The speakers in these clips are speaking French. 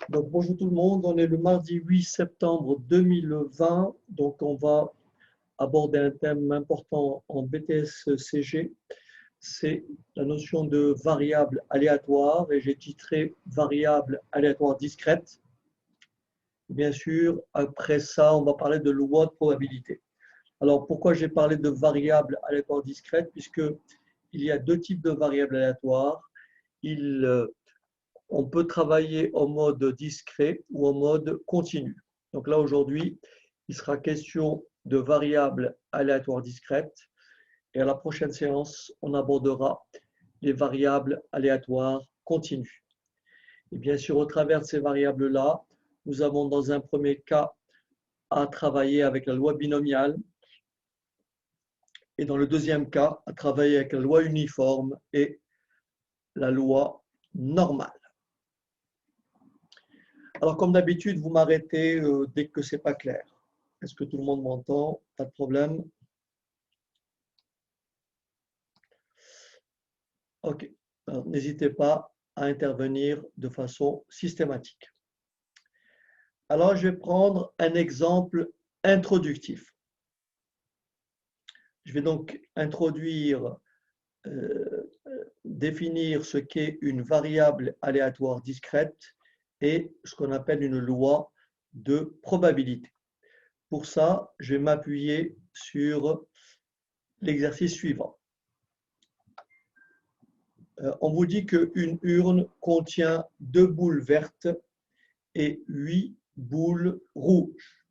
Donc, bonjour tout le monde, on est le mardi 8 septembre 2020, donc on va aborder un thème important en BTS-CG, c'est la notion de variable aléatoire et j'ai titré variable aléatoire discrète. Bien sûr, après ça, on va parler de loi de probabilité. Alors, pourquoi j'ai parlé de variable aléatoire discrète? Puisque il y a deux types de variables aléatoires. On peut travailler en mode discret ou en mode continu. Donc là, aujourd'hui, il sera question de variables aléatoires discrètes. Et à la prochaine séance, on abordera les variables aléatoires continues. Et bien sûr, au travers de ces variables-là, nous avons dans un premier cas à travailler avec la loi binomiale et dans le deuxième cas à travailler avec la loi uniforme et la loi normale. Alors, comme d'habitude, vous m'arrêtez dès que ce n'est pas clair. Est-ce que tout le monde m'entend? Pas de problème? OK. Alors, n'hésitez pas à intervenir de façon systématique. Alors, je vais prendre un exemple introductif. Je vais donc introduire, définir ce qu'est une variable aléatoire discrète et ce qu'on appelle une loi de probabilité. Pour ça, je vais m'appuyer sur l'exercice suivant. On vous dit qu'une urne contient 2 boules vertes et 8 boules rouges.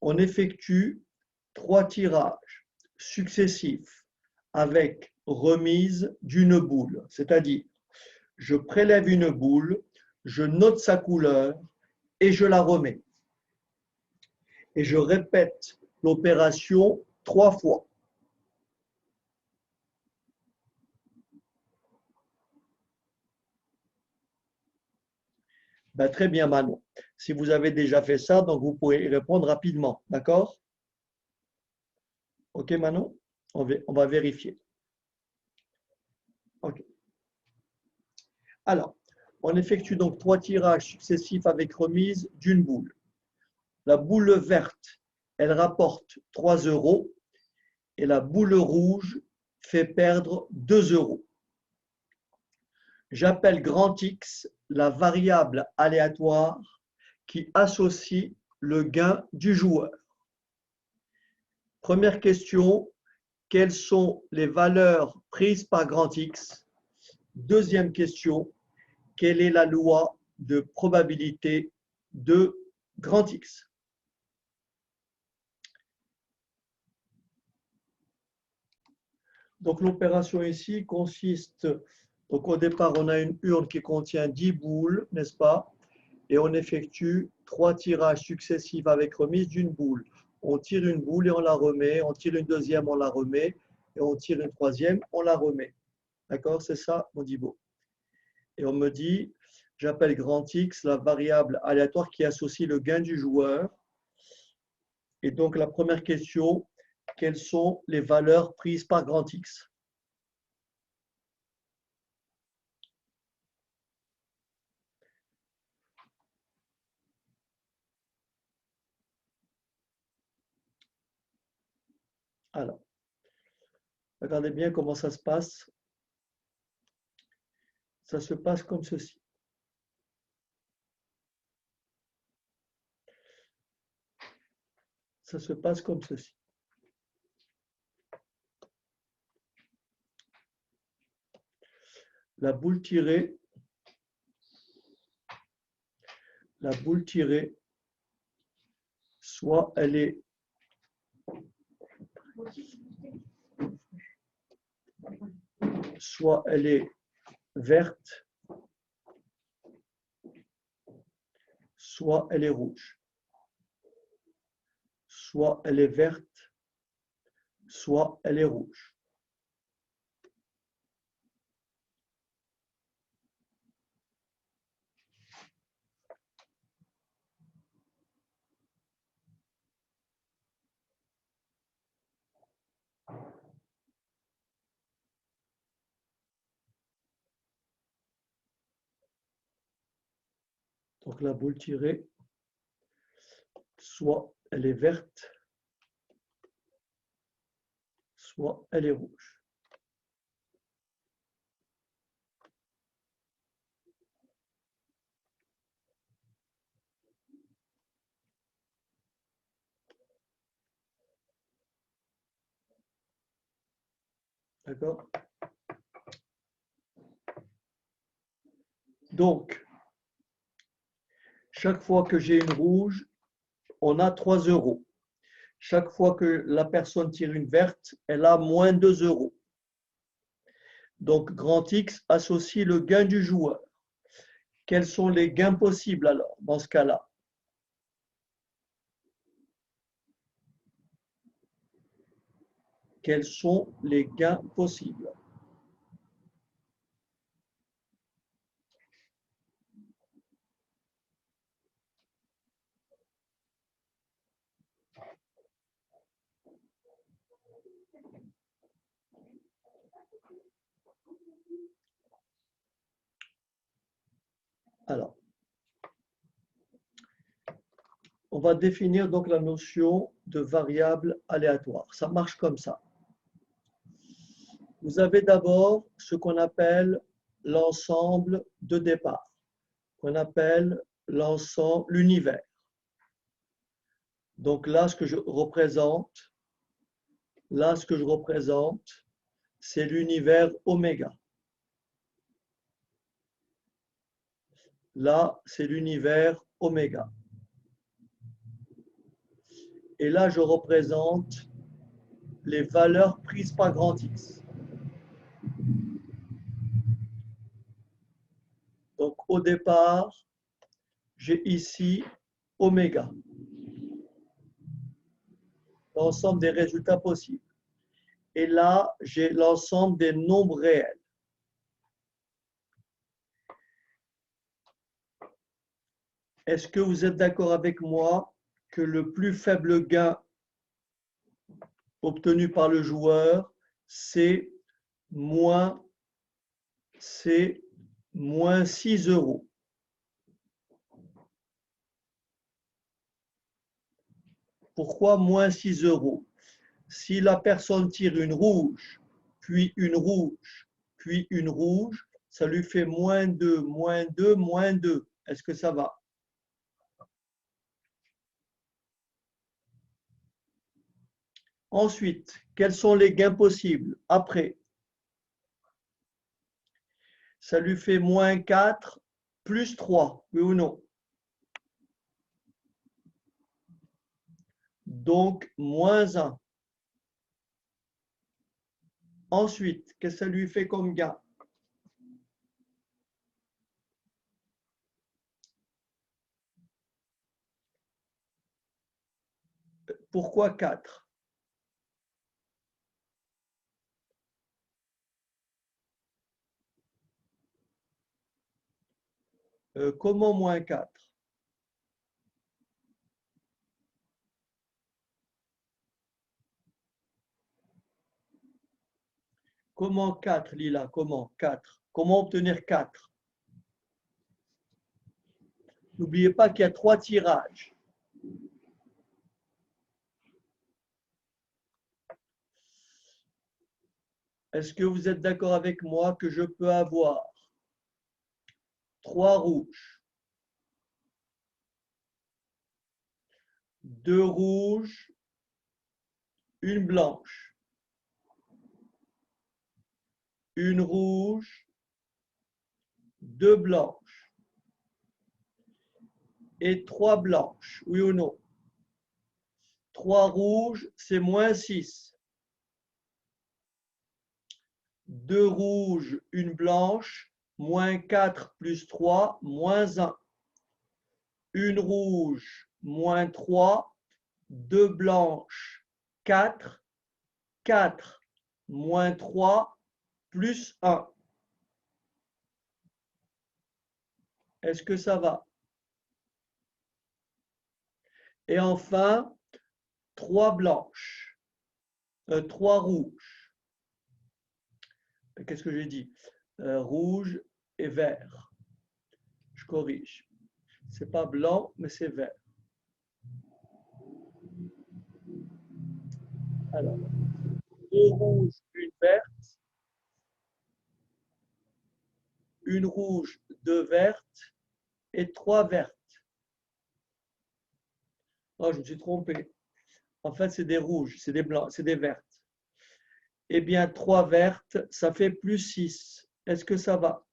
On effectue 3 tirages successifs avec remise d'une boule, c'est-à-dire je prélève une boule, je note sa couleur et je la remets. Et je répète l'opération 3 fois. Ben, très bien, Manon. Si vous avez déjà fait ça, donc vous pouvez y répondre rapidement. D'accord? OK, Manon? On va vérifier. OK. Alors, on effectue donc 3 tirages successifs avec remise d'une boule. La boule verte, elle rapporte 3 € et la boule rouge fait perdre 2 €. J'appelle grand X la variable aléatoire qui associe le gain du joueur. Première question, quelles sont les valeurs prises par grand X? Deuxième question, quelle est la loi de probabilité de grand X? Donc l'opération ici consiste, donc au départ on a une urne qui contient 10 boules, n'est-ce pas? Et on effectue 3 tirages successifs avec remise d'une boule. On tire une boule et on la remet, on tire une deuxième, on la remet, et on tire une troisième, on la remet. D'accord? C'est ça, Modibo. Et on me dit, j'appelle grand X la variable aléatoire qui associe le gain du joueur. Et donc la première question, quelles sont les valeurs prises par grand X? Alors, regardez bien comment ça se passe. Ça se passe comme ceci. Ça se passe comme ceci. La boule tirée, soit elle est verte, soit elle est rouge. Soit elle est verte, soit elle est rouge. Donc la boule tirée, soit elle est verte, soit elle est rouge. D'accord? Donc, chaque fois que j'ai une rouge, on a 3 euros. Chaque fois que la personne tire une verte, elle a moins 2 euros. Donc, grand X associe le gain du joueur. Quels sont les gains possibles alors, dans ce cas-là? Quels sont les gains possibles? Alors, on va définir donc la notion de variable aléatoire. Ça marche comme ça. Vous avez d'abord ce qu'on appelle l'ensemble de départ, qu'on appelle l'univers. Donc là, ce que je représente, c'est l'univers oméga. Là, c'est l'univers oméga. Et là, je représente les valeurs prises par grand X. Donc, au départ, j'ai ici oméga, l'ensemble des résultats possibles. Et là, j'ai l'ensemble des nombres réels. Est-ce que vous êtes d'accord avec moi que le plus faible gain obtenu par le joueur, c'est moins 6 euros? Pourquoi moins 6 euros? Si la personne tire une rouge, puis une rouge, puis une rouge, ça lui fait moins 2, moins 2, moins 2. Est-ce que ça va? Ensuite, quels sont les gains possibles après? Ça lui fait moins 4 plus 3, oui ou non? Donc, moins 1. Ensuite, qu'est-ce que ça lui fait comme gain? Pourquoi 4? Comment moins 4? Comment 4, Lila? Comment 4? Comment obtenir 4? N'oubliez pas qu'il y a 3 tirages. Est-ce que vous êtes d'accord avec moi que je peux avoir 3 rouges, 2 rouges, une blanche, une rouge, 2 blanches et 3 blanches, oui ou non? 3 rouges, c'est moins 6. 2 rouges, une blanche, moins 4 plus 3, moins 1. Une rouge, moins 3, 2 blanches, 4, 4, moins 3, plus 1. Est-ce que ça va? Et enfin, 3 blanches, 3 rouges. Qu'est-ce que j'ai dit? Rouge et vert. Je corrige. C'est pas blanc, mais c'est vert. Alors, deux rouges, une verte, une rouge, deux vertes et trois vertes. Oh, je me suis trompé. En fait, c'est des rouges, c'est des blancs, c'est des vertes. Eh bien, trois vertes, ça fait plus 6. Est-ce que ça va?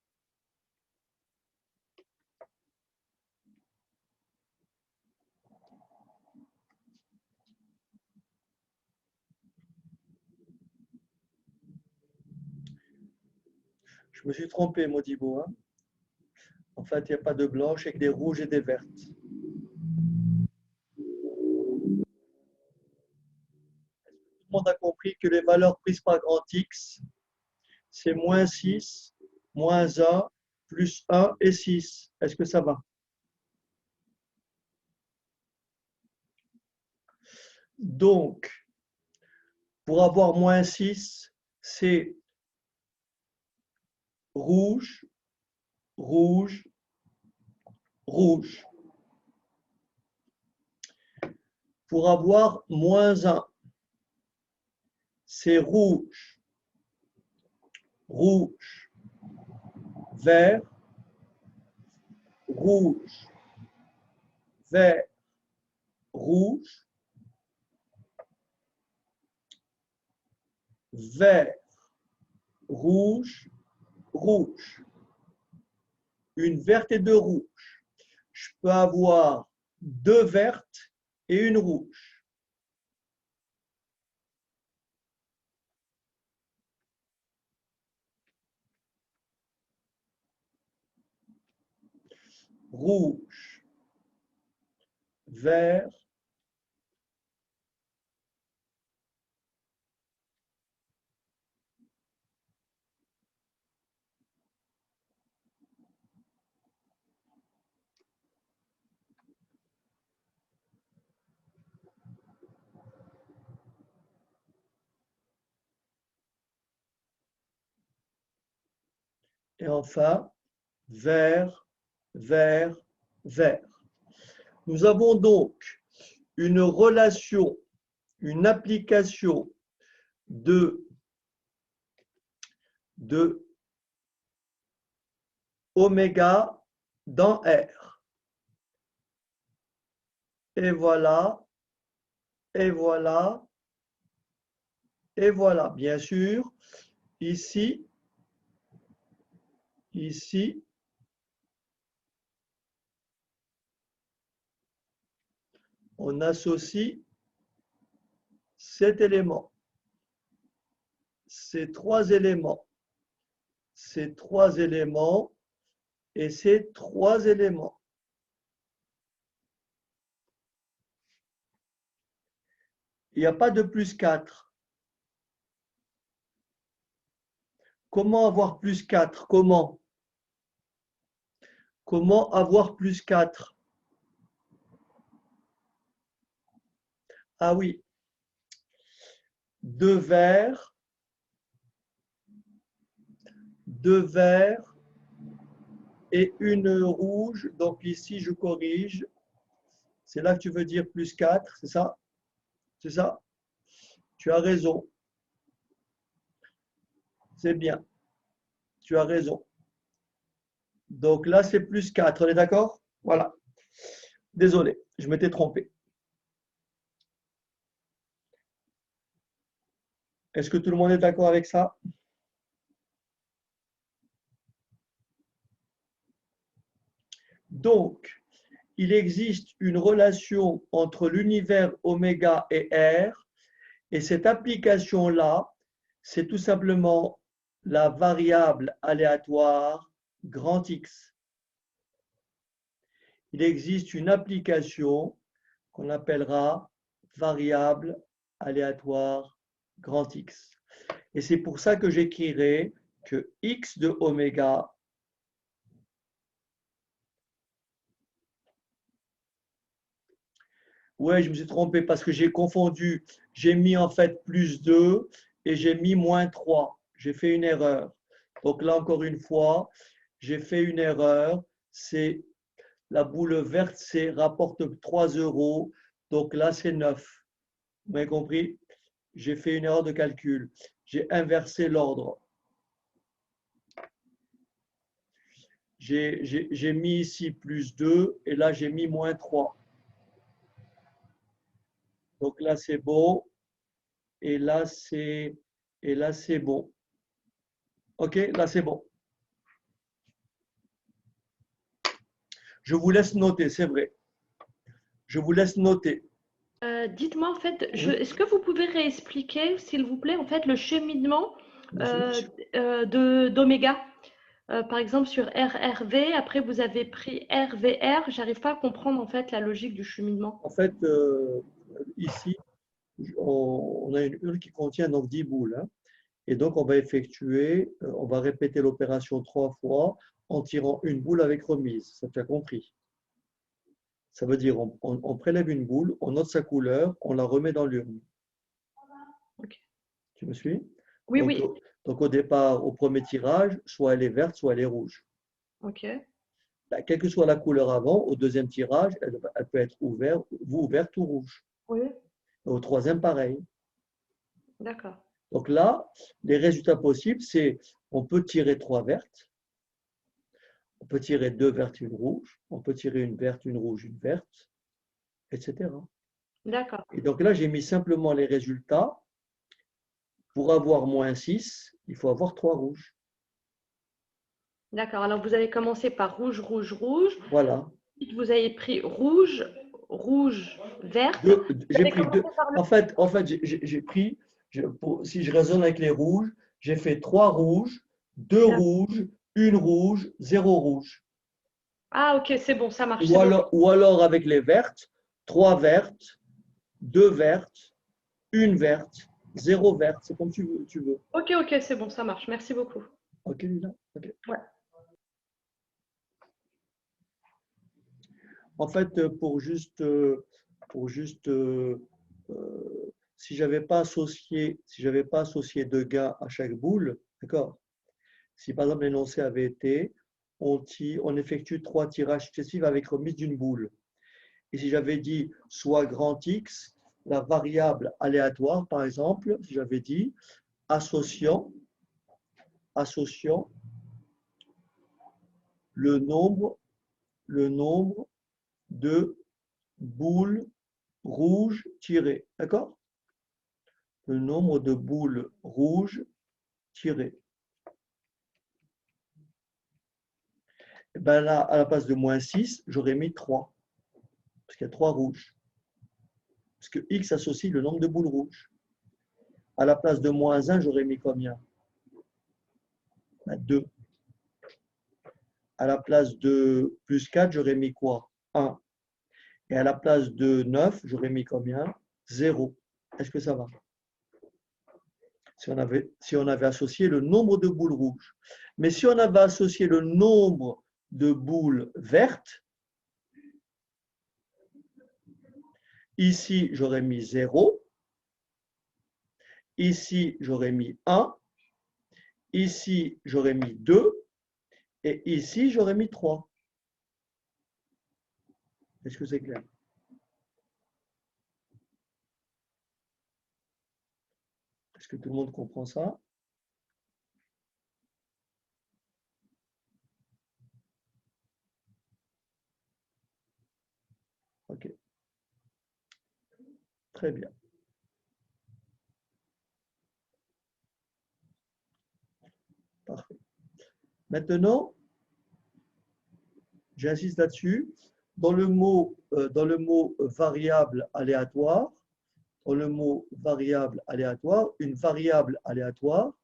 Je me suis trompé, Modibo. Hein. En fait, il n'y a pas de blanche, avec des rouges et des vertes. Tout le monde a compris que les valeurs prises par grand X, c'est moins 6, moins 1, plus 1 et 6. Est-ce que ça va? Donc, pour avoir moins 6, c'est rouge, rouge, rouge. Pour avoir moins 1, c'est rouge, rouge, vert, rouge, vert, rouge, vert, rouge, rouge. Une verte et deux rouges. Je peux avoir deux vertes et une rouge. Rouge, vert, et enfin vert, vert, vert. Nous avons donc une relation, une application de oméga dans R. Et voilà, et voilà, et voilà. Bien sûr, ici, ici, on associe cet élément, ces trois éléments, ces trois éléments et ces trois éléments. Il n'y a pas de plus 4. Comment avoir plus 4? Comment? Comment avoir plus 4? Ah oui, deux verts, et une rouge. Donc ici, je corrige. C'est là que tu veux dire plus 4, c'est ça? C'est ça? Tu as raison. C'est bien. Tu as raison. Donc là, c'est plus 4. On est d'accord? Voilà. Désolé, je m'étais trompé. Est-ce que tout le monde est d'accord avec ça? Donc, il existe une relation entre l'univers oméga et R, et cette application-là, c'est tout simplement la variable aléatoire grand X. Il existe une application qu'on appellera variable aléatoire grand X. Et c'est pour ça que j'écrirai que X de oméga ouais, je me suis trompé parce que j'ai confondu. J'ai mis en fait plus 2 et j'ai mis moins 3. J'ai fait une erreur. Donc là, encore une fois, j'ai fait une erreur. C'est La boule verte, c'est rapporte 3 euros. Donc là, c'est 9. Vous m'avez compris? J'ai fait une erreur de calcul. J'ai inversé l'ordre. J'ai mis ici plus 2 et là, j'ai mis moins 3. Donc là, c'est bon. Et là, c'est bon. OK, là, c'est bon. Je vous laisse noter, c'est vrai. Je vous laisse noter. Dites-moi, en fait, Oui, est-ce que vous pouvez réexpliquer, s'il vous plaît, en fait, le cheminement bien sûr. d'oméga? Par exemple, sur RRV, après vous avez pris RVR. J'arrive pas à comprendre en fait la logique du cheminement. En fait, ici, on a une urne qui contient donc 10 boules, hein. Et donc, on va répéter l'opération 3 fois en tirant une boule avec remise. Ça, tu as compris. Ça veut dire on prélève une boule, on note sa couleur, on la remet dans l'urne. Ok. Tu me suis? Oui, Donc, oui. donc, au départ, au premier tirage, soit elle est verte, soit elle est rouge. Ok. Bah, quelle que soit la couleur avant, au deuxième tirage, elle peut être verte ou rouge. Oui. Et au troisième, pareil. D'accord. Donc là, les résultats possibles, c'est on peut tirer 3 vertes, on peut tirer 2 vertes, une rouge, on peut tirer une verte, une rouge, une verte, etc. D'accord. Et donc là, j'ai mis simplement les résultats. Pour avoir moins 6, il faut avoir 3 rouges. D'accord. Alors vous avez commencé par rouge, rouge, rouge. Voilà. Ensuite, vous avez pris rouge, rouge, verte. Vous J'ai avez pris commencé deux. par le. En fait j'ai pris, si je raisonne avec les rouges, j'ai fait 3 rouges, 2 rouges, une rouge, 0 rouge. Ah, ok, c'est bon, ça marche, c'est bon. Ou alors avec les vertes, 3 vertes, 2 vertes, une verte, 0 verte. C'est comme tu veux. Ok, ok, c'est bon, ça marche. Merci beaucoup. Ok, Lina. Ok. Ouais. En fait, pour juste si j'avais pas associé de gain à chaque boule, d'accord? Si par exemple l'énoncé avait été, on effectue 3 tirages successifs avec remise d'une boule. Et si j'avais dit soit grand X, la variable aléatoire, par exemple, si j'avais dit associant, associant le nombre, le nombre de boules rouges tirées, d'accord? Le nombre de boules rouges tirées. Et ben là, à la place de moins 6, j'aurais mis 3, parce qu'il y a 3 rouges. Parce que X associe le nombre de boules rouges. À la place de moins 1, j'aurais mis combien? Ben 2. À la place de plus 4, j'aurais mis quoi? 1. Et à la place de 9, j'aurais mis combien? 0. Est-ce que ça va? Si on avait associé le nombre de boules rouges. Mais si on avait associé le nombre de boules vertes, ici j'aurais mis 0, ici j'aurais mis 1, ici j'aurais mis 2 et ici j'aurais mis 3. Est-ce que c'est clair? Est-ce que tout le monde comprend ça? Ok, très bien. Parfait. Maintenant, j'insiste là-dessus, dans le mot variable aléatoire, dans le mot variable aléatoire, une variable aléatoire,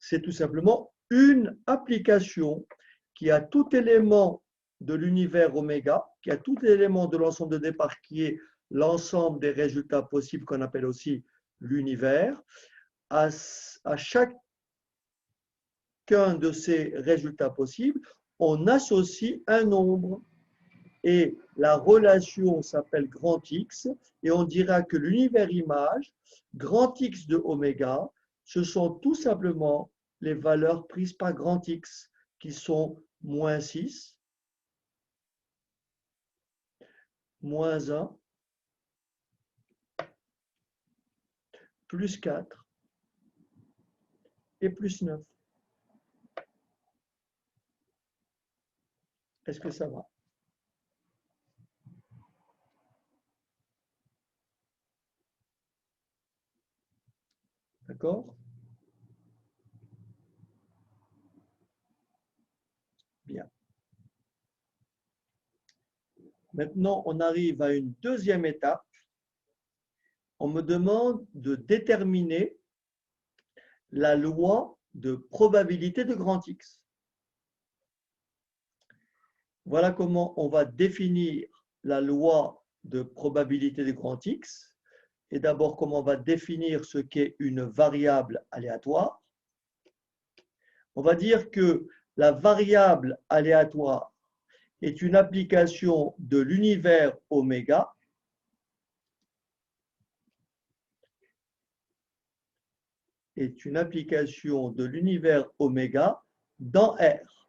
c'est tout simplement une application qui a tout élément de l'univers oméga, qui a tout élément de l'ensemble de départ qui est l'ensemble des résultats possibles qu'on appelle aussi l'univers. À chacun de ces résultats possibles, on associe un nombre et la relation s'appelle grand X et on dira que l'univers image, grand X de oméga, ce sont tout simplement les valeurs prises par grand X qui sont moins 6, moins 1 plus 4 et plus 9. Est-ce que ça va? D'accord? Bien. Maintenant, on arrive à une deuxième étape. On me demande de déterminer la loi de probabilité de grand X. Voilà comment on va définir la loi de probabilité de grand X. Et d'abord, comment on va définir ce qu'est une variable aléatoire. On va dire que la variable aléatoire est une application de l'univers oméga dans R.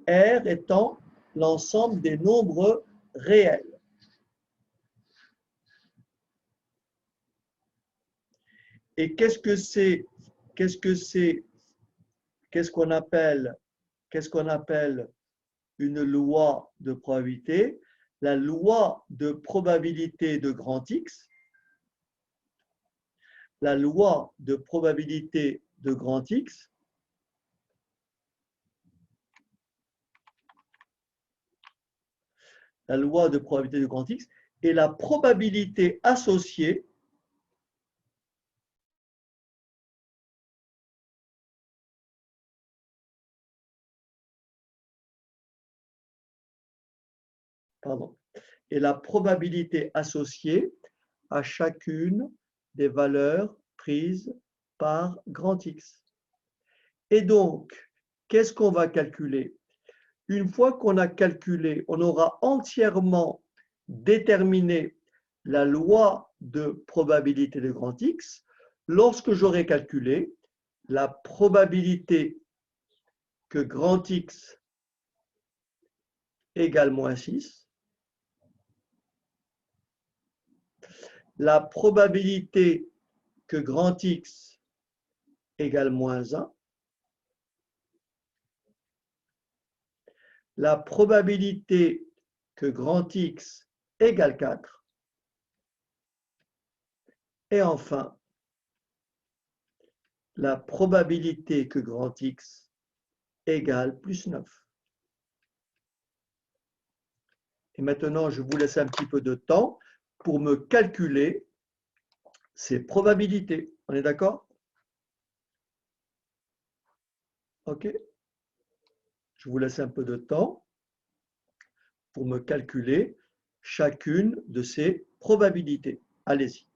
R étant l'ensemble des nombres réels. Et qu'est-ce qu'on appelle une loi de probabilité? La loi de probabilité de grand X. La loi de probabilité de grand X la loi de probabilité de grand X est la probabilité associée à chacune des valeurs prises par grand X. Et donc, qu'est-ce qu'on va calculer? Une fois qu'on a calculé, on aura entièrement déterminé la loi de probabilité de grand X. Lorsque j'aurai calculé la probabilité que grand X égale moins 6, la probabilité que grand X égale moins 1, la probabilité que grand X égale 4, et enfin, la probabilité que grand X égale plus 9. Et maintenant, je vous laisse un petit peu de temps pour me calculer ces probabilités. On est d'accord? OK. Je vous laisse un peu de temps pour me calculer chacune de ces probabilités. Allez-y.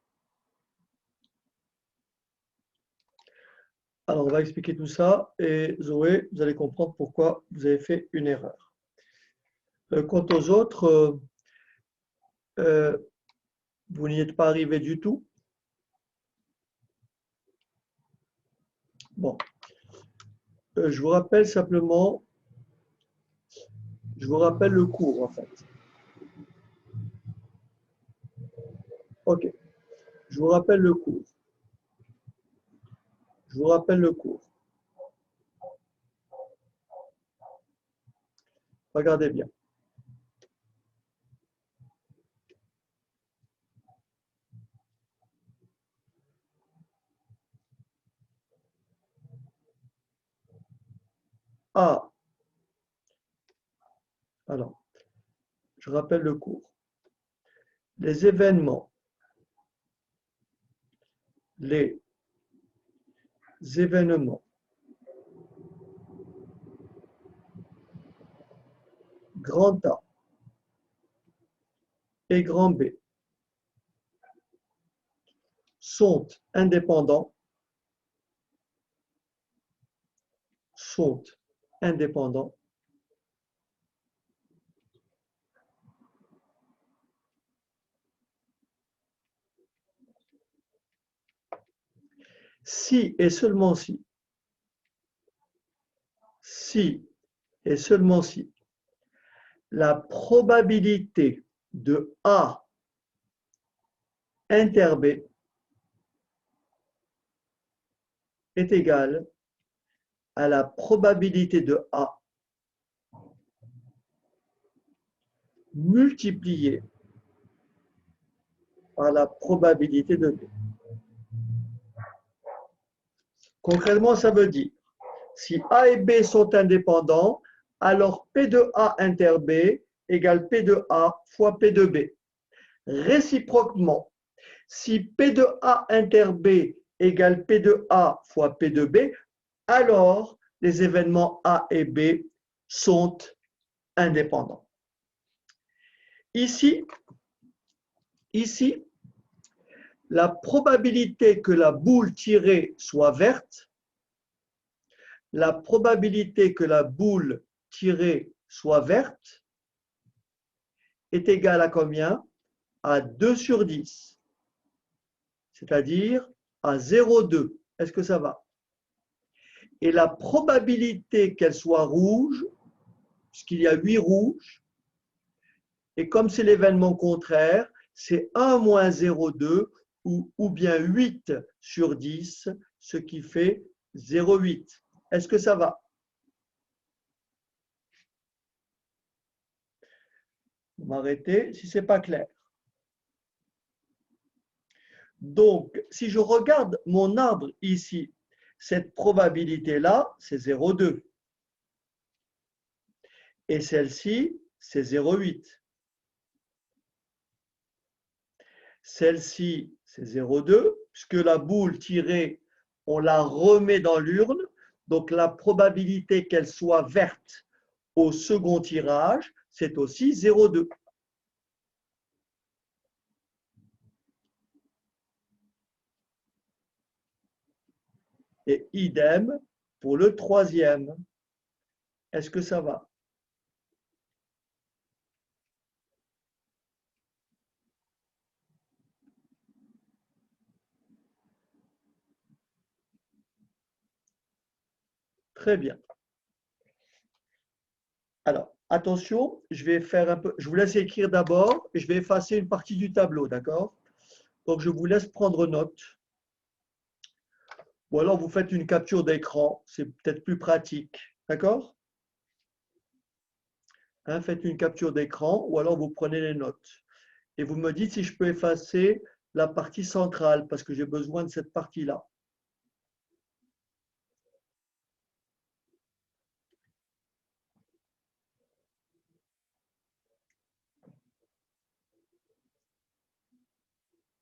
Alors, on va expliquer tout ça et Zoé, vous allez comprendre pourquoi vous avez fait une erreur. Quant aux autres, vous n'y êtes pas arrivé du tout. Bon. Je vous rappelle simplement, je vous rappelle le cours en fait. OK. Je vous rappelle le cours. Je vous rappelle le cours. Regardez bien. Ah. Alors, je rappelle le cours. Les événements grand A et grand B sont indépendants si et seulement si et seulement si la probabilité de A inter B est égale à la probabilité de A multipliée par la probabilité de B. Concrètement, ça veut dire, si A et B sont indépendants, alors P de A inter B égale P de A fois P de B. Réciproquement, si P de A inter B égale P de A fois P de B, alors les événements A et B sont indépendants. Ici, la probabilité que la boule tirée soit verte, la probabilité que la boule tirée soit verte est égale à combien? À 2 sur 10, c'est-à-dire à 0,2. Est-ce que ça va? Et la probabilité qu'elle soit rouge, puisqu'il y a 8 rouges, et comme c'est l'événement contraire, c'est 1 moins 0,2 ou bien 8 sur 10, ce qui fait 0,8. Est-ce que ça va? Vous m'arrêtez si ce n'est pas clair. Donc, si je regarde mon arbre ici, cette probabilité-là, c'est 0,2. Et celle-ci, c'est 0,8. Celle-ci, c'est 0,2, puisque la boule tirée, on la remet dans l'urne. Donc, la probabilité qu'elle soit verte au second tirage, c'est aussi 0,2. Et idem pour le troisième. Est-ce que ça va? Très bien. Alors, attention, je vais faire un peu. Je vous laisse écrire d'abord et je vais effacer une partie du tableau, d'accord? Donc, je vous laisse prendre note. Ou alors, vous faites une capture d'écran, c'est peut-être plus pratique, d'accord? Hein, faites une capture d'écran ou alors vous prenez les notes. Et vous me dites si je peux effacer la partie centrale parce que j'ai besoin de cette partie-là.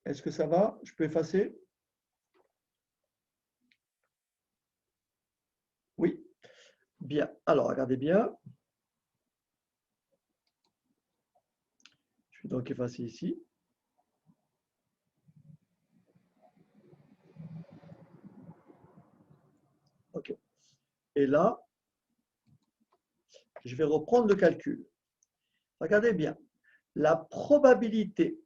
Est-ce que ça va? Je peux effacer? Oui. Bien. Alors, regardez bien. Je vais donc effacer ici. OK. Et là, je vais reprendre le calcul. Regardez bien. La probabilité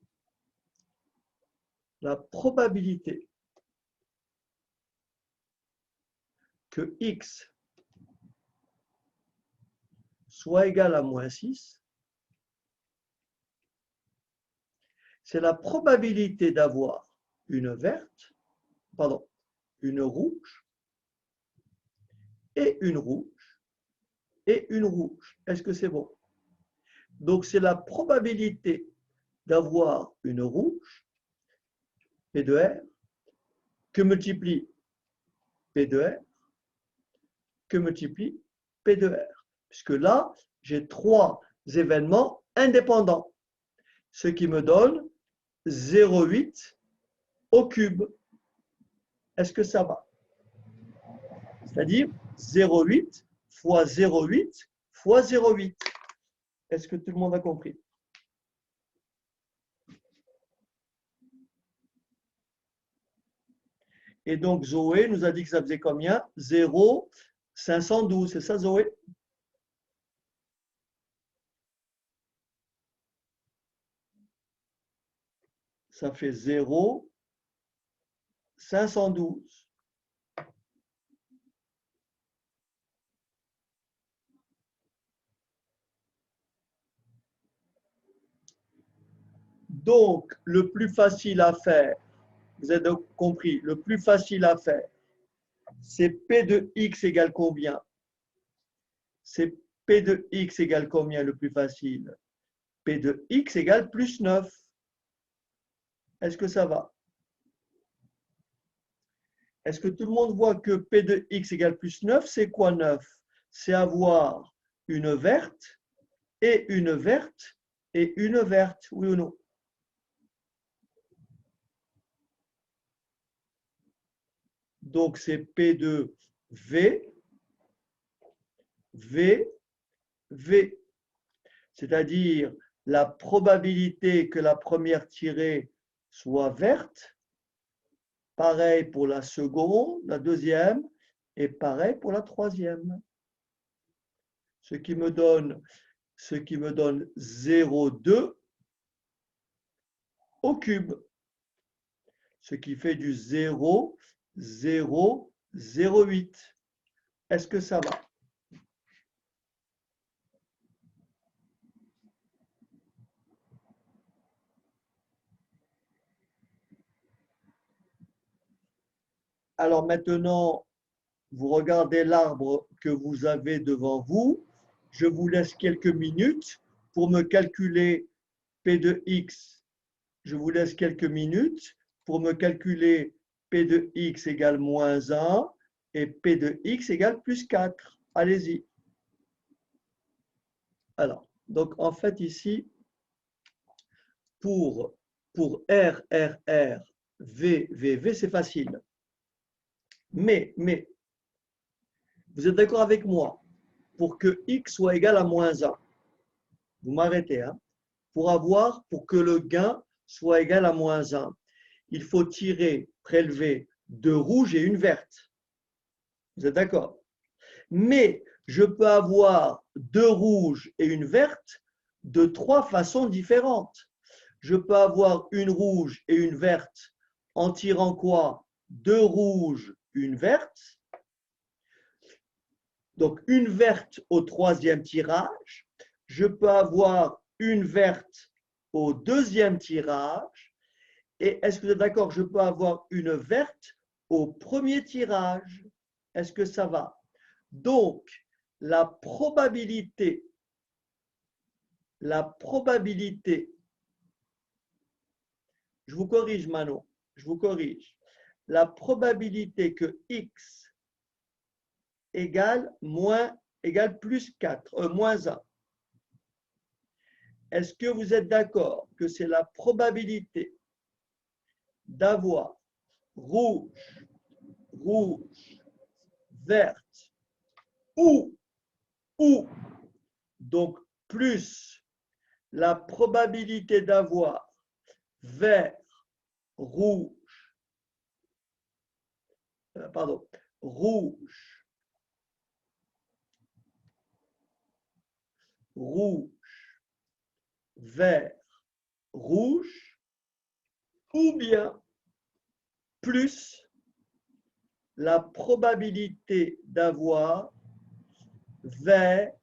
que x soit égal à moins 6, c'est la probabilité d'avoir une verte, pardon, une rouge et une rouge et une rouge. Est-ce que c'est bon? Donc, c'est la probabilité d'avoir une rouge, P de R, que multiplie P de R, que multiplie P de R. Puisque là, j'ai trois événements indépendants, ce qui me donne 0,8 au cube. Est-ce que ça va? C'est-à-dire 0,8 fois 0,8 fois 0,8. Est-ce que tout le monde a compris? Et donc, Zoé nous a dit que ça faisait combien? 0,512. C'est ça, Zoé? Ça fait 0,512. Donc, le plus facile à faire, vous avez donc compris, le plus facile à faire, c'est P de X égale combien? C'est P de X égale combien le plus facile? P de X égale plus 9. Est-ce que ça va? Est-ce que tout le monde voit que P de X égale plus 9, c'est quoi 9? C'est avoir une verte et une verte et une verte, oui ou non? Donc, c'est P de V, V, V. C'est-à-dire la probabilité que la première tirée soit verte, pareil pour la seconde, la deuxième, et pareil pour la troisième. Ce qui me donne 0,2 au cube. Ce qui fait du 0,008. Est-ce que ça va? Alors maintenant, vous regardez l'arbre que vous avez devant vous. Je vous laisse quelques minutes pour me calculer P de X. Je vous laisse quelques minutes pour me calculer P de X égale moins 1 et P de X égale plus 4. Allez-y. Alors, donc en fait ici, pour R, R, R, V, V, V, c'est facile. Mais, vous êtes d'accord avec moi? Pour que X soit égal à moins 1, vous m'arrêtez, hein? Pour que le gain soit égal à moins 1, il faut prélever 2 rouges et une verte. Vous êtes d'accord? Mais je peux avoir 2 rouges et une verte de 3 façons différentes. Je peux avoir une rouge et une verte en tirant quoi? 2 rouges, une verte. Donc une verte au troisième tirage. Je peux avoir une verte au deuxième tirage. Et est-ce que vous êtes d'accord? Je peux avoir une verte au premier tirage. Est-ce que ça va? Donc, la probabilité, je vous corrige Manon, je vous corrige. La probabilité que X égale plus 4, moins 1. Est-ce que vous êtes d'accord que c'est la probabilité d'avoir rouge, rouge, verte ou, donc plus la probabilité d'avoir vert, rouge, rouge, rouge, vert, rouge, ou bien plus la probabilité d'avoir vert,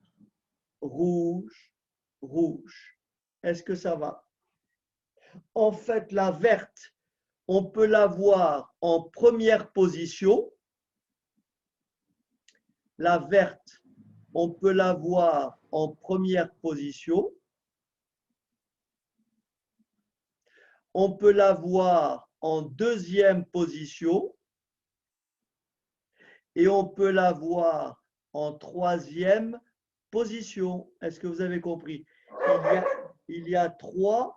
rouge, rouge. Est-ce que ça va? En fait, la verte, on peut la voir en première position. La verte, on peut la voir en première position. On peut la voir en deuxième position. Et on peut la voir en troisième position. Est-ce que vous avez compris? Il y a trois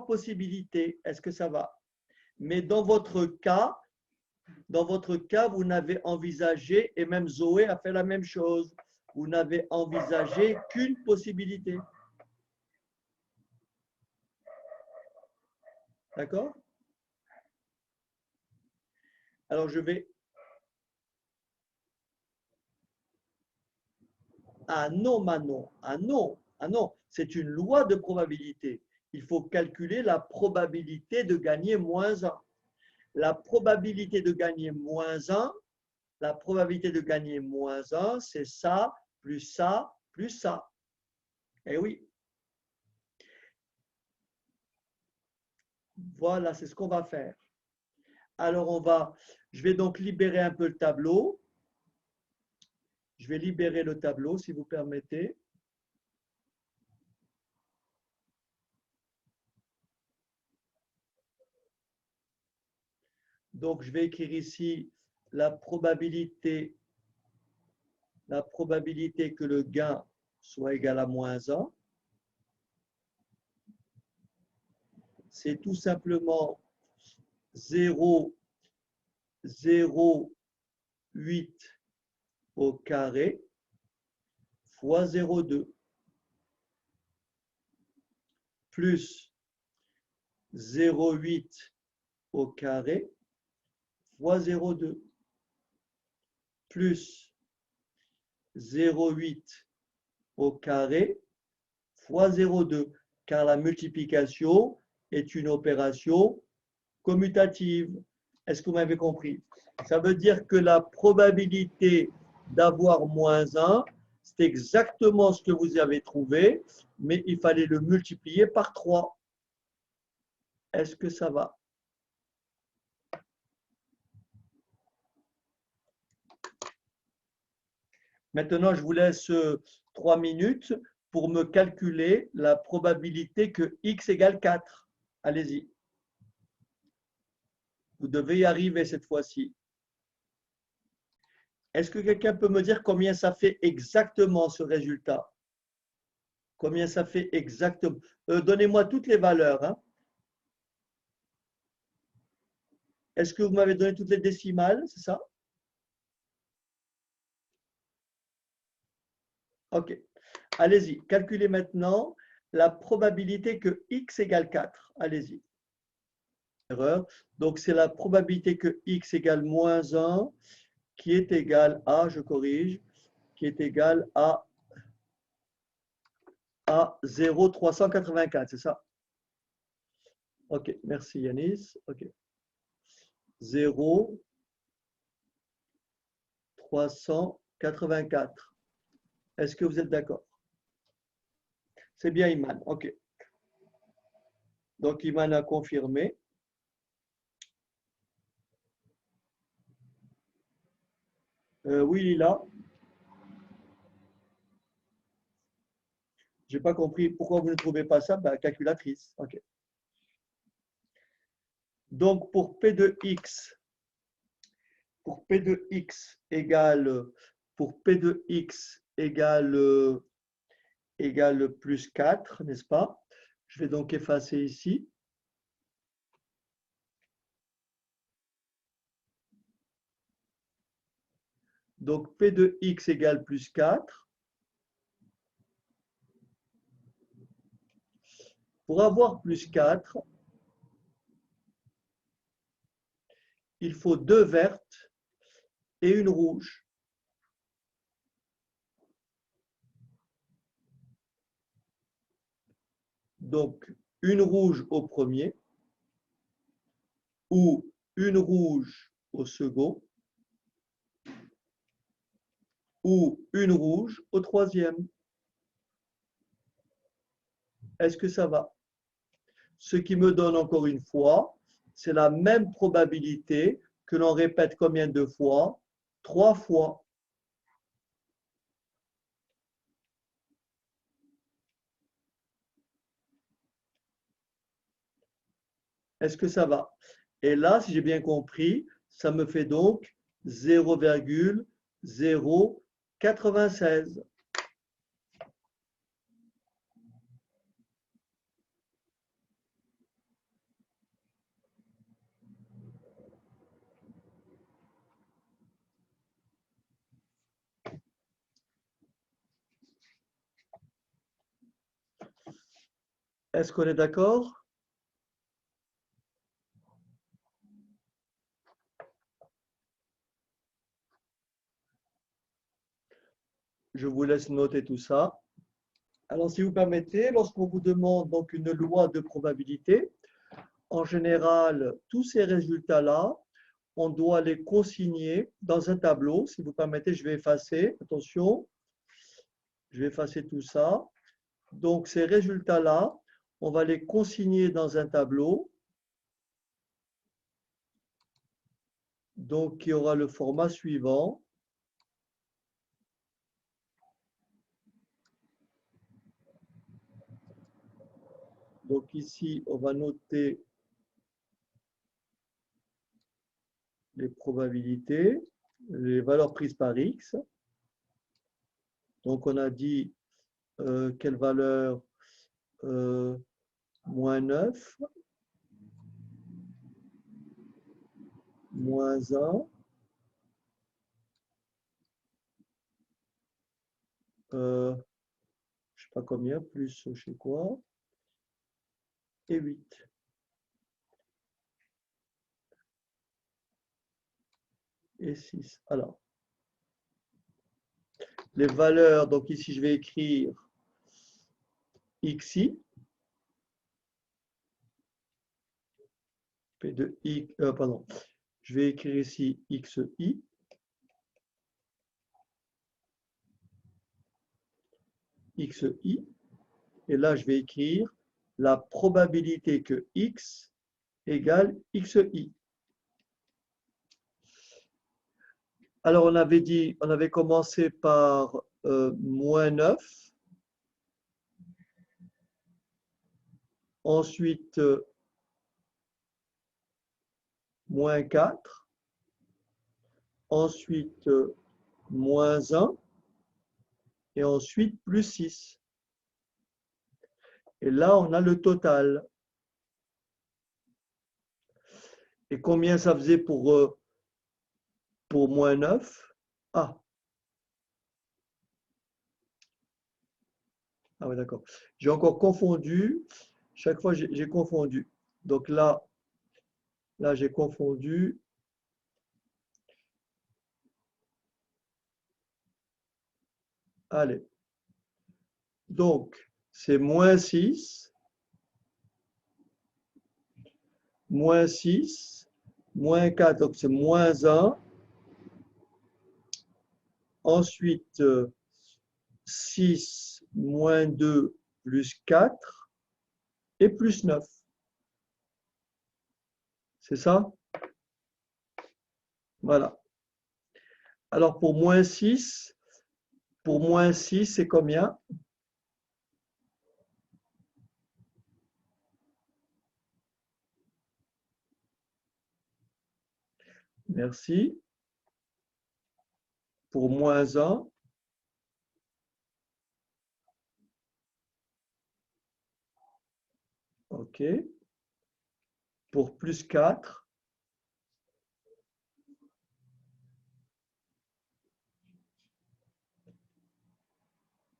possibilités. Est-ce que ça va? Mais dans votre cas, vous n'avez envisagé, et même Zoé a fait la même chose, vous n'avez envisagé qu'une possibilité. D'accord? Alors je vais... Ah non, Manon. Ah non. Ah non. C'est une loi de probabilité. Il faut calculer la probabilité de gagner moins 1. La probabilité de gagner moins 1, c'est ça, plus ça, plus ça. Eh oui. Voilà, c'est ce qu'on va faire. Alors, je vais donc libérer un peu le tableau. Je vais libérer le tableau, si vous permettez. Donc, je vais écrire ici la probabilité que le gain soit égal à -1. C'est tout simplement 0,08 au carré fois 0,2 plus 0,8 au carré fois 0,2 plus 0,8 au carré fois 0,2, car la multiplication est une opération commutative. Est-ce que vous m'avez compris? Ça veut dire que la probabilité d'avoir -1, c'est exactement ce que vous avez trouvé, mais il fallait le multiplier par 3. Est-ce que ça va? Maintenant, je vous laisse 3 minutes pour me calculer la probabilité que x égale 4. Allez-y. Vous devez y arriver cette fois-ci. Est-ce que quelqu'un peut me dire combien ça fait exactement ce résultat? Combien ça fait exactement? Donnez-moi toutes les valeurs. Hein. Est-ce que vous m'avez donné toutes les décimales? C'est ça? OK. Allez-y. Calculez maintenant la probabilité que x égale 4. Allez-y. Erreur. Donc, c'est la probabilité que x égale -1 qui est égal à, je corrige, qui est égal à 0,384, c'est ça? Ok, merci Yanis. Ok. 0,384. Est-ce que vous êtes d'accord? C'est bien Iman, ok. Donc Iman a confirmé. Oui, Lila. Je n'ai pas compris pourquoi vous ne trouvez pas ça. Ben, calculatrice. Ok. Donc pour P de X, égale, égale plus 4, n'est-ce pas? Je vais donc effacer ici. Donc P de X égale plus 4. Pour avoir plus 4, il faut 2 vertes et une rouge. Donc, une rouge au premier ou une rouge au second ou une rouge au troisième. Est-ce que ça va? Ce qui me donne encore une fois, c'est la même probabilité que l'on répète combien de fois? 3 fois. Est-ce que ça va? Et là, si j'ai bien compris, ça me fait donc 0,096. Est-ce qu'on est d'accord? Je vous laisse noter tout ça. Alors, si vous permettez, lorsqu'on vous demande donc une loi de probabilité, en général, tous ces résultats-là, on doit les consigner dans un tableau. Si vous permettez, je vais effacer. Attention, je vais effacer tout ça. Donc, ces résultats-là, on va les consigner dans un tableau. Donc, il y aura le format suivant. Donc ici, on va noter les probabilités, les valeurs prises par X. Donc on a dit quelle valeur moins 9, moins 1, je ne sais pas combien, plus je sais quoi, et 8. Et 6. Alors, les valeurs, donc ici je vais écrire xi, p de i, pardon, je vais écrire ici xi, xi, et là je vais écrire la probabilité que x égale xi. Alors on avait dit, on avait commencé par moins 9, ensuite moins 4, ensuite moins 1, et ensuite plus 6. Et là, on a le total. Et combien ça faisait pour moins 9? Ah, ah oui, d'accord. J'ai encore confondu. Chaque fois, j'ai confondu. Donc là j'ai confondu. Allez. Donc, c'est moins 6, moins 6, moins 4, donc c'est moins 1. Ensuite, 6, moins 2, plus 4, et plus 9. C'est ça? Voilà. Alors, pour moins 6, c'est combien? Merci. Pour moins 1, OK. Pour plus 4,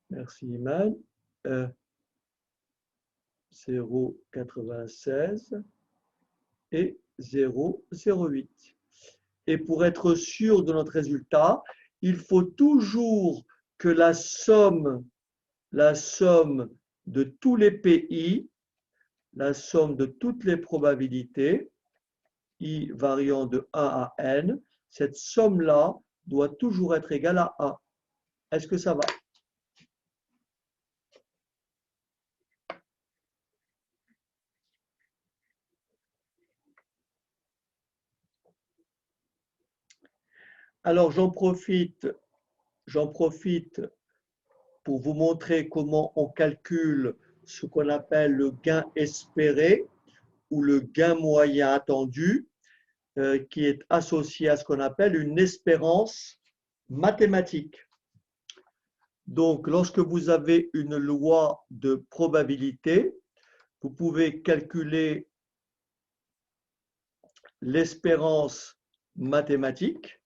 merci Iman, 0,96 et 0,08. Et pour être sûr de notre résultat, il faut toujours que la somme de tous les PI, la somme de toutes les probabilités, I variant de 1 à n, cette somme-là doit toujours être égale à 1. Est-ce que ça va? Alors j'en profite pour vous montrer comment on calcule ce qu'on appelle le gain espéré ou le gain moyen attendu, qui est associé à ce qu'on appelle une espérance mathématique. Donc, lorsque vous avez une loi de probabilité, vous pouvez calculer l'espérance mathématique.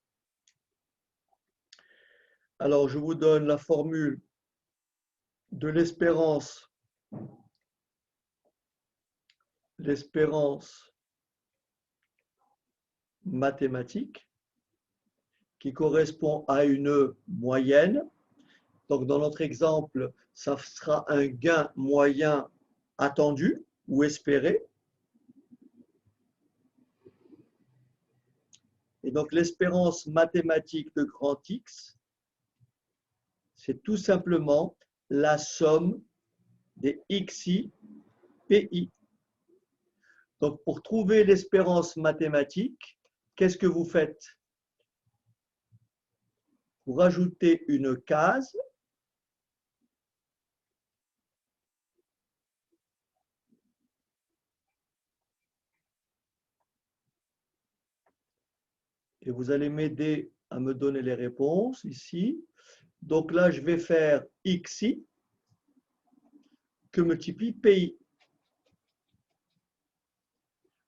Alors, je vous donne la formule de l'espérance mathématique qui correspond à une moyenne. Donc, dans notre exemple, ça sera un gain moyen attendu ou espéré. Et donc, l'espérance mathématique de grand X, c'est tout simplement la somme des xi, pi. Donc, pour trouver l'espérance mathématique, qu'est-ce que vous faites? Vous rajoutez une case et vous allez m'aider à me donner les réponses ici. Donc là, je vais faire XI que multiplie PI.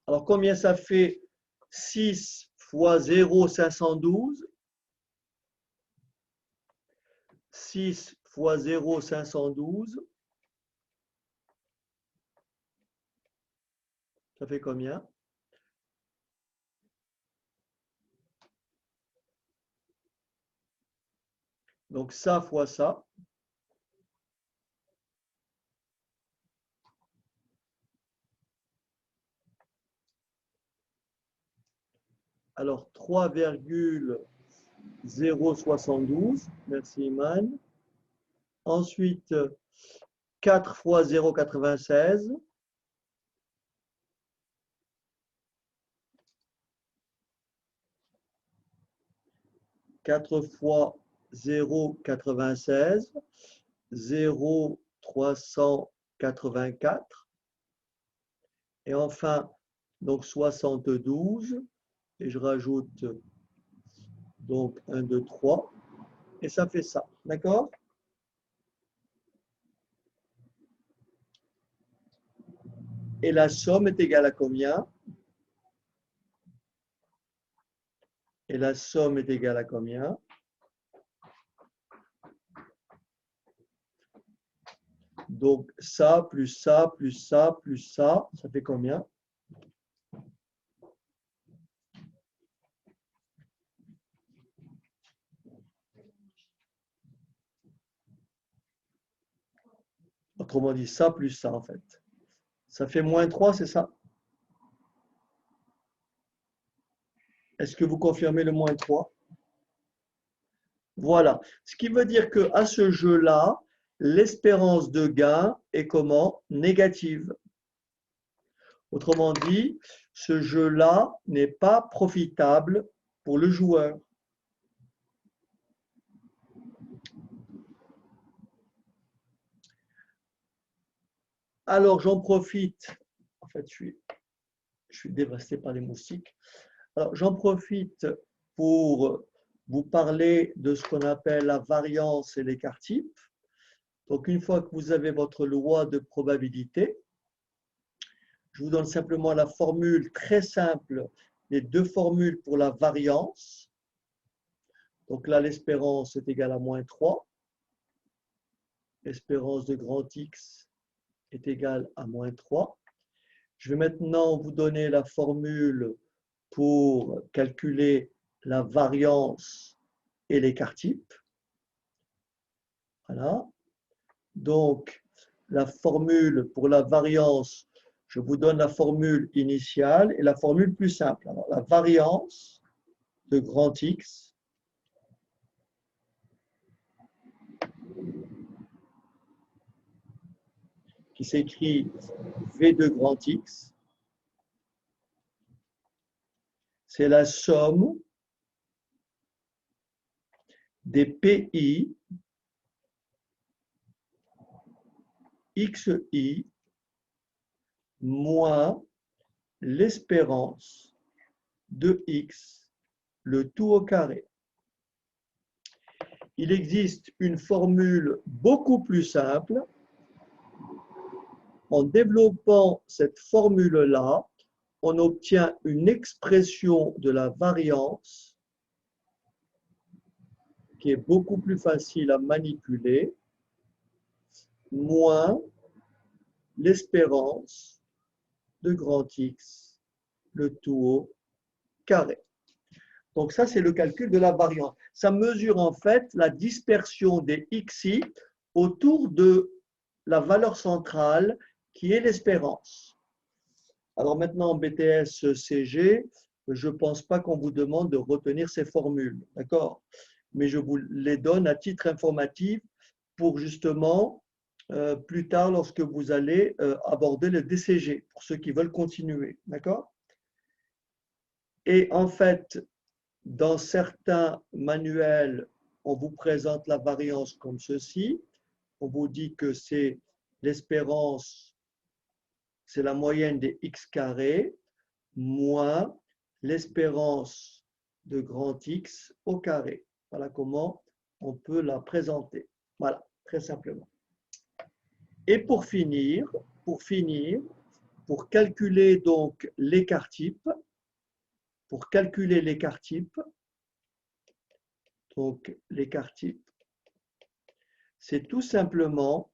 Alors, combien ça fait 6 fois 0, 512? 6 fois 0, 512. Ça fait combien? Donc, ça fois ça. Alors, 3,072. Merci, Iman. Ensuite, 4 fois 0,96. 4 fois 0,96. 0,384. Et enfin, donc 72. Et je rajoute donc 1, 2, 3. Et ça fait ça. D'accord? Et la somme est égale à combien? Et la somme est égale à combien? Donc ça, plus ça, plus ça, plus ça, ça fait combien? Autrement dit, ça plus ça, en fait. Ça fait moins 3, c'est ça? Est-ce que vous confirmez le moins 3? Voilà. Ce qui veut dire qu'à ce jeu-là, l'espérance de gain est comment? Négative. Autrement dit, ce jeu-là n'est pas profitable pour le joueur. Alors, j'en profite. En fait, je suis dévasté par les moustiques. Alors, j'en profite pour vous parler de ce qu'on appelle la variance et l'écart type. Donc, une fois que vous avez votre loi de probabilité, je vous donne simplement la formule très simple, les deux formules pour la variance. Donc là, l'espérance est égale à moins 3. L'espérance de grand X est égale à moins 3. Je vais maintenant vous donner la formule pour calculer la variance et l'écart type. Voilà. Donc, la formule pour la variance, je vous donne la formule initiale et la formule plus simple. Alors, la variance de grand X qui s'écrit V de grand X, c'est la somme des PI XI moins l'espérance de X, le tout au carré. Il existe une formule beaucoup plus simple. En développant cette formule-là, on obtient une expression de la variance qui est beaucoup plus facile à manipuler, moins l'espérance de grand X, le tout au carré. Donc ça, c'est le calcul de la variance. Ça mesure en fait la dispersion des XI autour de la valeur centrale qui est l'espérance. Alors maintenant, en BTS CG, je ne pense pas qu'on vous demande de retenir ces formules, d'accord? Mais je vous les donne à titre informatif pour justement, plus tard, lorsque vous allez aborder le DCG, pour ceux qui veulent continuer, d'accord? Et en fait, dans certains manuels, on vous présente la variance comme ceci. On vous dit que c'est l'espérance, c'est la moyenne des x carrés, moins l'espérance de grand X au carré. Voilà comment on peut la présenter. Voilà, très simplement. Et pour finir, pour calculer donc l'écart type, donc l'écart type, c'est tout simplement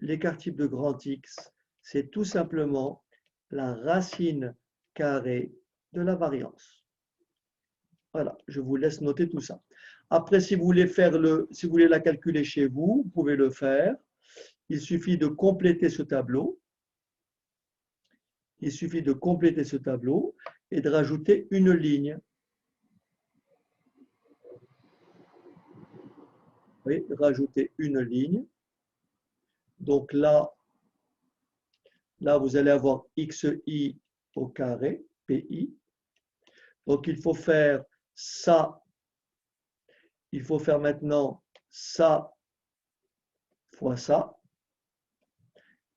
l'écart type de grand X, c'est tout simplement la racine carrée de la variance. Voilà, je vous laisse noter tout ça. Après, si vous voulez la calculer chez vous, vous pouvez le faire. Il suffit de compléter ce tableau. Il suffit de compléter ce tableau et de rajouter une ligne. Oui, rajouter une ligne. Donc là, vous allez avoir xi au carré, pi. Donc il faut faire ça. Il faut faire maintenant ça fois ça.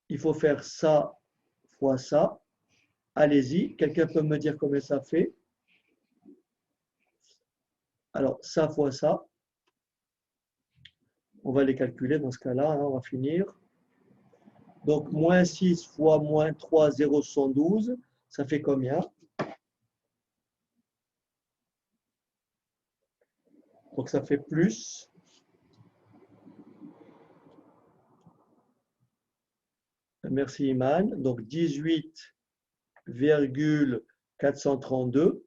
Il faut faire ça fois ça. Allez-y, quelqu'un peut me dire combien ça fait? Alors, ça fois ça. On va les calculer dans ce cas-là, hein, on va finir. Donc, moins 6 fois moins 3, 0,112, ça fait combien? Donc, ça fait plus. Merci Iman. Donc, 18,432.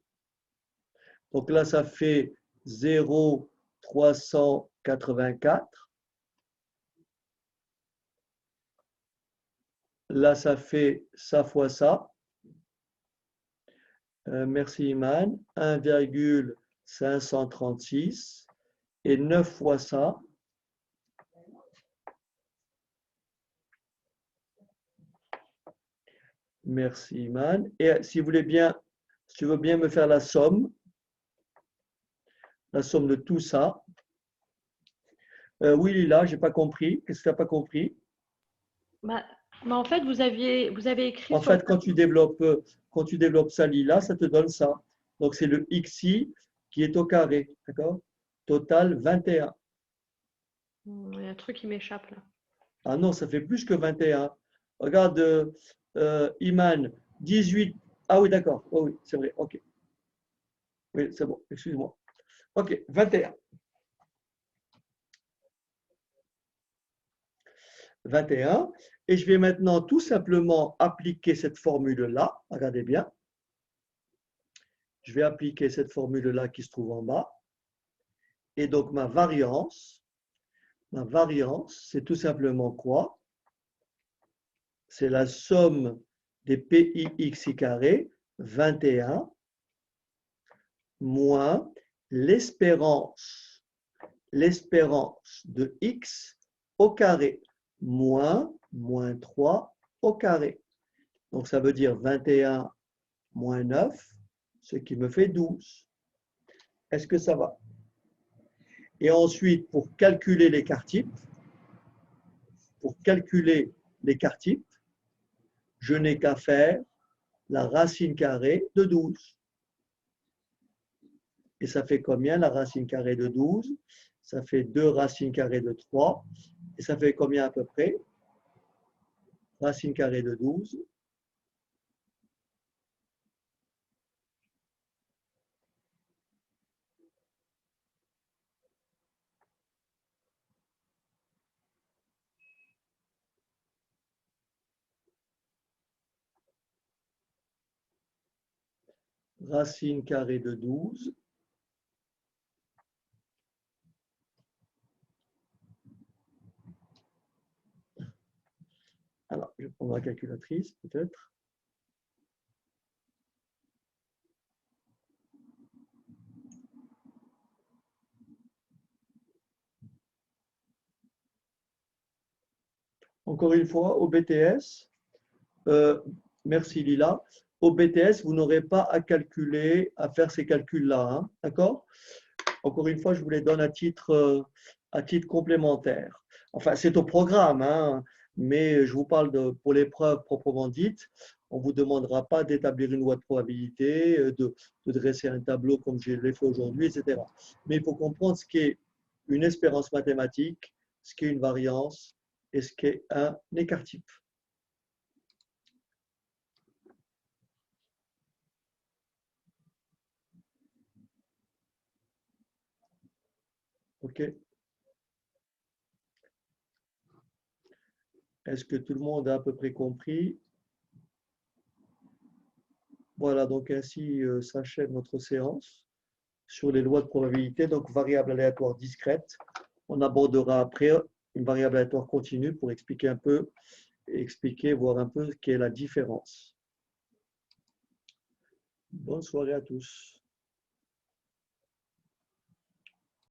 Donc là, ça fait 0,384. Là, ça fait ça fois ça. Merci Iman. 1,536. Et 9 fois ça. Merci Iman. Et si vous voulez bien, si tu veux bien me faire la somme de tout ça. Oui Lila, j'ai pas compris. Qu'est-ce que tu n'as pas compris? En fait, vous avez écrit En sur le fait, quand tu développes ça Lila, ça te donne ça. Donc c'est le xi qui est au carré, d'accord? Total 21. Il y a un truc qui m'échappe là. Ah non, ça fait plus que 21. Regarde, Iman, 18. Ah oui, d'accord. Oh oui, c'est vrai. OK. Oui, c'est bon. Excuse-moi. OK, 21. 21. Et je vais maintenant tout simplement appliquer cette formule-là. Regardez bien. Je vais appliquer cette formule-là qui se trouve en bas. Et donc, ma variance, c'est tout simplement quoi? C'est la somme des PIXI carré, 21, moins l'espérance de X au carré, moins 3 au carré. Donc, ça veut dire 21 moins 9, ce qui me fait 12. Est-ce que ça va? Et ensuite, pour calculer l'écart type, je n'ai qu'à faire la racine carrée de 12. Et ça fait combien la racine carrée de 12? Ça fait 2 racines carrées de 3. Et ça fait combien à peu près? Racine carrée de 12. Racine carrée de 12. Alors, je vais prendre ma calculatrice, peut-être. Encore une fois, au BTS, merci Lila, au BTS, vous n'aurez pas à calculer, à faire ces calculs-là. Hein, d'accord? Encore une fois, je vous les donne à titre complémentaire. Enfin, c'est au programme, hein, mais je vous parle pour l'épreuve proprement dite. On ne vous demandera pas d'établir une loi de probabilité, de dresser un tableau comme je l'ai fait aujourd'hui, etc. Mais il faut comprendre ce qu'est une espérance mathématique, ce qu'est une variance et ce qu'est un écart-type. OK? Est-ce que tout le monde a à peu près compris? Voilà, donc ainsi s'achève notre séance sur les lois de probabilité, donc variable aléatoire discrète. On abordera après une variable aléatoire continue pour expliquer un peu, voir un peu quelle est la différence. Bonne soirée à tous.